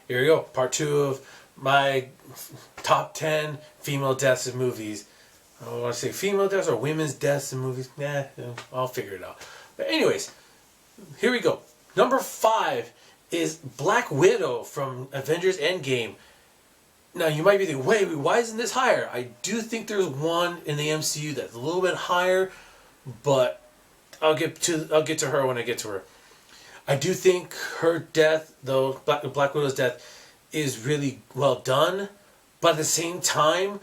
Here we go. Part 2 of my top 10 female deaths in movies. I don't want to say female deaths or women's deaths in movies. Nah, I'll figure it out. But anyways, here we go. Number 5 is Black Widow from Avengers Endgame. Now you might be thinking, wait, why isn't this higher? I do think there's one in the MCU that's a little bit higher, but I'll get to her when I get to her. I do think her death, though, Black Widow's death, is really well done. But at the same time,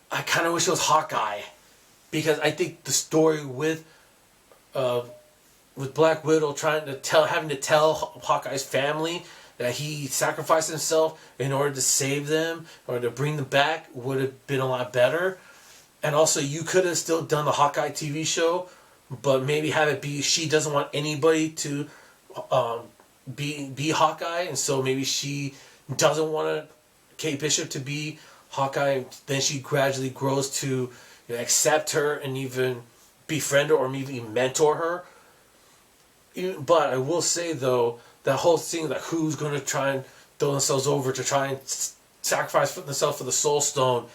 I kind of wish it was Hawkeye, because I think the story with Black Widow having to tell Hawkeye's family that he sacrificed himself in order to save them or to bring them back would have been a lot better. And also, you could have still done the Hawkeye TV show, but maybe have it be she doesn't want anybody to be Hawkeye, and so maybe she doesn't want Kate Bishop to be Hawkeye, and then she gradually grows to accept her and even befriend her or maybe mentor her. But I will say, though, that whole thing, like who's going to try and throw themselves over to try and sacrifice themselves for the Soul Stone,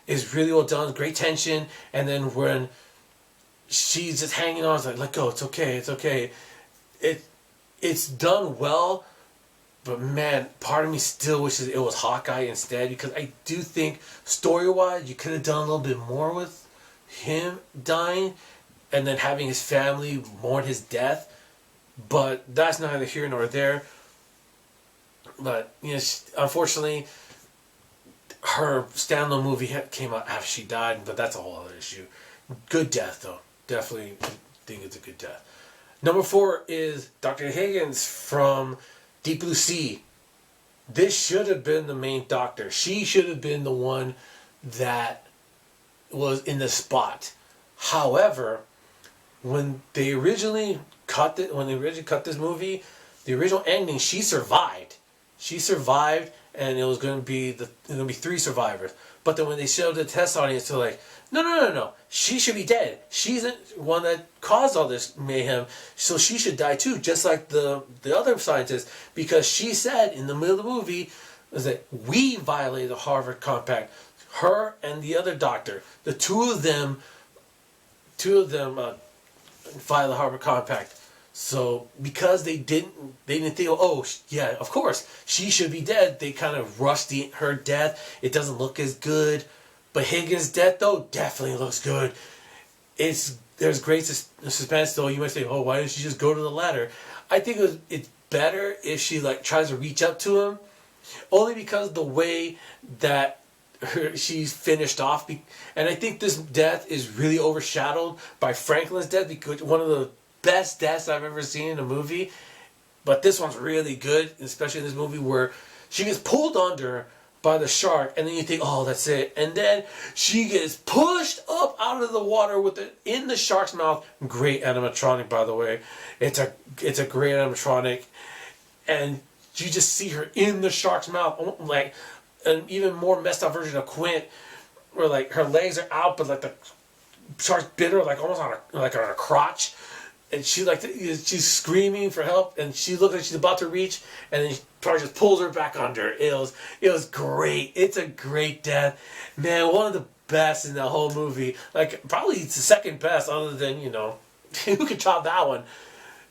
is really well done. Great tension. And then when she's just hanging on, it's like, let go, it's okay, it's okay. It's done well, but man, part of me still wishes it was Hawkeye instead, because I do think story-wise you could have done a little bit more with him dying and then having his family mourn his death. But that's neither here nor there. But unfortunately, her standalone movie came out after she died, but that's a whole other issue. Good death, though. Definitely think it's a good death. Number 4 is Dr. Higgins from Deep Blue Sea. This should have been the main doctor. She should have been the one that was in the spot. However, when they originally cut this movie, the original ending, she survived. She survived, and it was going to be 3 survivors. But then when they showed the test audience, they're like, no. She should be dead. She's the one that caused all this mayhem, so she should die too, just like the other scientists, because she said in the middle of the movie was that we violated the Harvard Compact. Her and the other doctor, the two of them violated the Harvard Compact. So because they didn't think, oh yeah, of course she should be dead, they kind of rushed her death. It doesn't look as good. But Higgins' death, though, definitely looks good. There's great suspense, though. You might say, oh, why didn't she just go to the ladder? I think it's better if she tries to reach up to him, only because the way that she's finished off. And I think this death is really overshadowed by Franklin's death, because one of the best deaths I've ever seen in a movie. But this one's really good, especially in this movie where she gets pulled under by the shark, and then you think, oh, that's it. And then she gets pushed up out of the water in the shark's mouth. Great animatronic, by the way. It's a great animatronic. And you just see her in the shark's mouth, like an even more messed up version of Quint, where her legs are out, but the shark's bit her almost on her crotch. And she's screaming for help, and she looks like she's about to reach, and then probably just pulls her back under. It was great. It's a great death, man. One of the best in the whole movie. Probably it's the second best, other than who could top that one.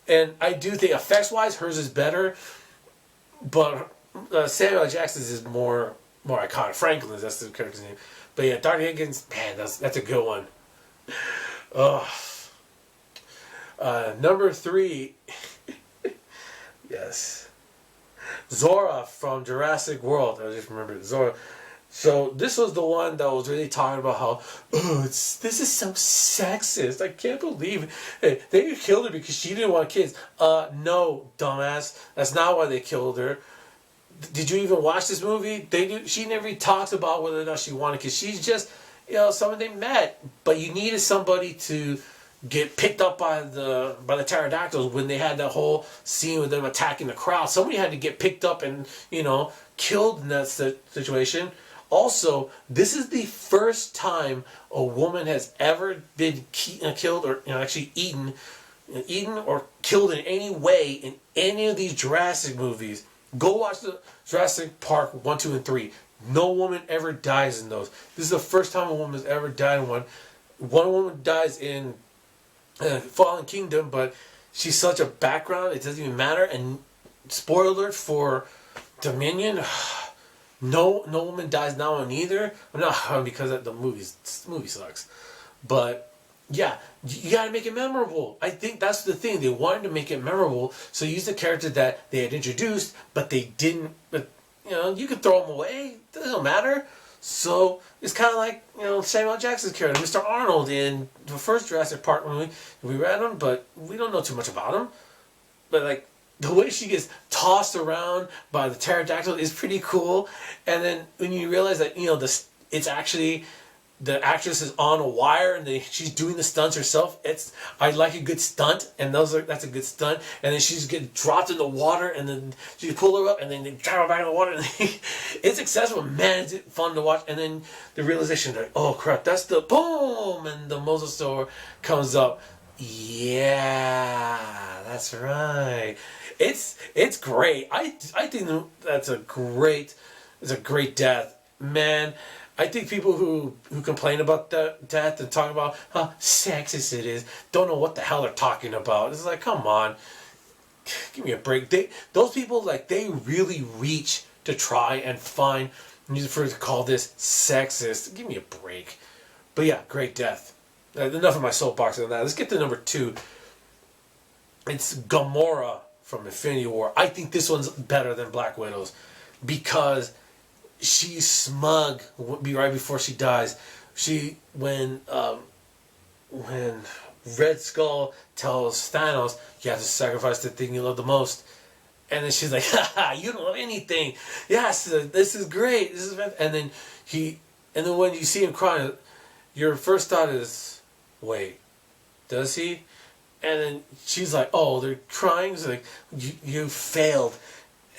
And I do think effects wise, hers is better, but Samuel L. Jackson's is more iconic. Franklin's, that's the character's name. But yeah, Dr. Higgins, man, that's a good one. Number 3, yes, Zora from Jurassic World. I just remembered Zora. So this was the one that was really talking about how, this is so sexist. I can't believe it. They killed her because she didn't want kids. No, dumbass. That's not why they killed her. Did you even watch this movie? She never talks about whether or not she wanted kids. She's just, someone they met. But you needed somebody to get picked up by the pterodactyls when they had that whole scene with them attacking the crowd. Somebody had to get picked up and killed in that situation. Also, this is the first time a woman has ever been killed or actually eaten or killed in any way in any of these Jurassic movies. Go watch the Jurassic Park 1, 2, and 3. No woman ever dies in those. This is the first time a woman has ever died in one. One woman dies in Fallen Kingdom, but she's such a background, it doesn't even matter. And spoiler alert for Dominion, no woman dies now in either. I'm not because the movie sucks, but yeah, you gotta make it memorable. I think that's the thing. They wanted to make it memorable, so use the character that they had introduced, but they didn't. But you can throw them away. It doesn't matter. So it's kind of like Samuel Jackson's character, Mr. Arnold, in the first Jurassic Park movie. We read him, but we don't know too much about him. But like the way she gets tossed around by the pterodactyl is pretty cool. And then when you realize that it's actually the actress is on a wire and she's doing the stunts herself. I like a good stunt, and that's a good stunt. And then she's getting dropped in the water, and then she pull her up, and then they drop her back in the water. And it's successful, man. It's fun to watch. And then the realization that oh crap, that's the boom, and the mosasaur comes up. Yeah, that's right. It's great. I think that's a great death, man. I think people who complain about that death and talk about how sexist it is don't know what the hell they're talking about. It's like, come on, give me a break. Those people they really reach to try and find for to call this sexist. Give me a break. But yeah, great death. Enough of my soapbox on that. Let's get to number 2. It's Gamora from Infinity War. I think this one's better than Black Widow's because she's smug right before she dies. When Red Skull tells Thanos, you have to sacrifice the thing you love the most. And then she's like, haha, you don't love anything. Yes, this is great. This is fantastic. And then when you see him crying, your first thought is, wait, does he? And then she's like, oh, they're crying. It's like, you failed.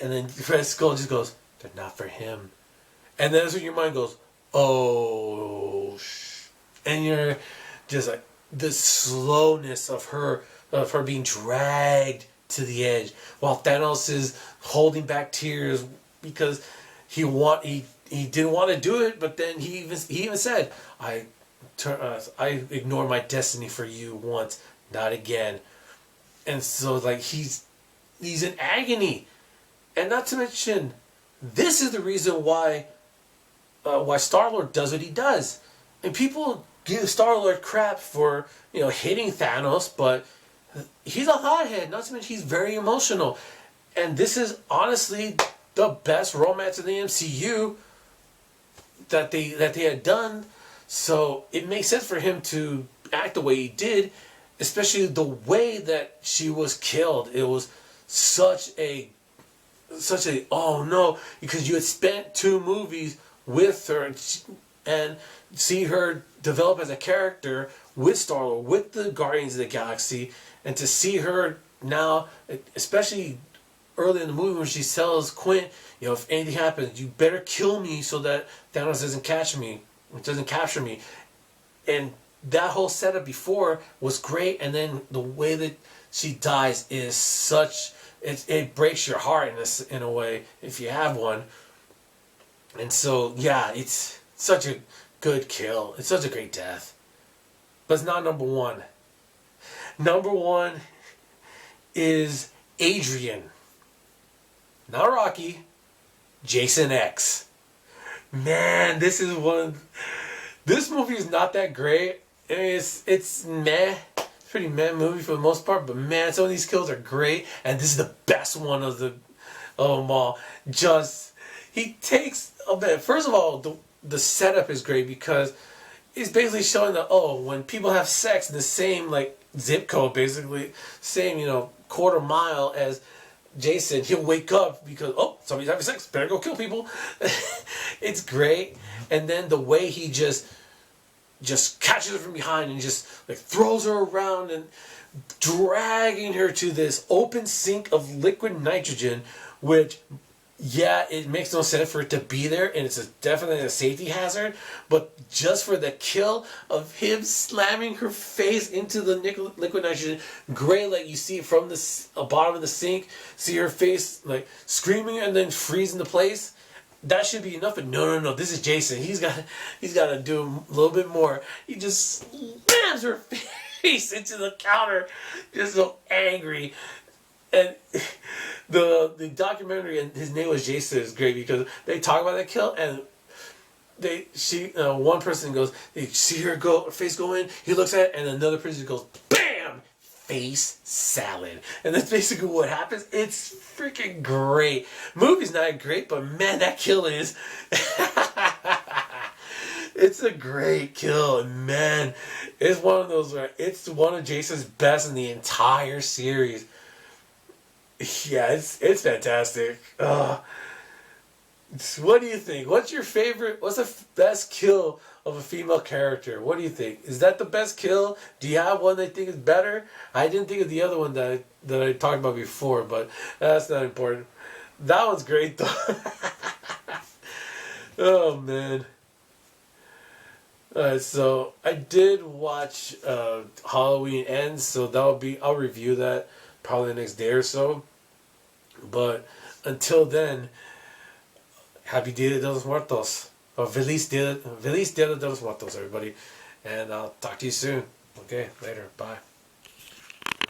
And then Red Skull just goes, they're not for him. And then that's when your mind goes, oh, and you're just like the slowness of her being dragged to the edge, while Thanos is holding back tears because he didn't want to do it, but then he even said, I ignored my destiny for you once, not again. And so he's in agony, and not to mention, this is the reason why Star-Lord does what he does. And people give Star-Lord crap for, hitting Thanos, but he's a hothead. Not to mention he's very emotional. And this is honestly the best romance in the MCU that they had done. So it makes sense for him to act the way he did, especially the way that she was killed. It was such a oh no, because you had spent 2 movies with her and see her develop as a character with Star-Lord, with the Guardians of the Galaxy, and to see her now, especially early in the movie when she tells Quint, if anything happens, you better kill me so that Thanos doesn't capture me. And that whole setup before was great, and then the way that she dies is such, it breaks your heart in a way if you have one. And so, yeah, it's such a good kill. It's such a great death. But it's not number 1. Number 1 is Adrian. Not Rocky. Jason X. Man, this movie is not that great. I mean, it's meh. It's a pretty meh movie for the most part. But man, some of these kills are great. And this is the best one of them all. He takes a bit. First of all, the setup is great because it's basically showing that when people have sex in the same zip code, basically same quarter mile as Jason, he'll wake up because somebody's having sex, better go kill people. It's great. And then the way he just catches her from behind and just throws her around and dragging her to this open sink of liquid nitrogen, which yeah, it makes no sense for it to be there, and it's definitely a safety hazard. But just for the kill of him slamming her face into the liquid nitrogen, great, like you see it from the bottom of the sink, see her face like screaming and then freeze into place. That should be enough. But no. This is Jason. He's got to do a little bit more. He just slams her face into the counter, just so angry. And the documentary, and his name was Jason, is great because they talk about that kill, and one person goes, they see her face go in, he looks at it, and another person goes, BAM! Face salad. And that's basically what happens. It's freaking great. Movie's not great, but man, that kill is. It's a great kill, and man, it's one of those where it's one of Jason's best in the entire series. Yeah, it's fantastic. What do you think? What's your favorite? What's the best kill of a female character? What do you think? Is that the best kill? Do you have one that you think is better? I didn't think of the other one that I talked about before, but that's not important. That one's great though. Oh man. Alright, so I did watch Halloween Ends, so I'll review that probably the next day or so. But until then, Happy Dia de los Muertos. Or Feliz Dia de los Muertos, everybody. And I'll talk to you soon. Okay, later. Bye.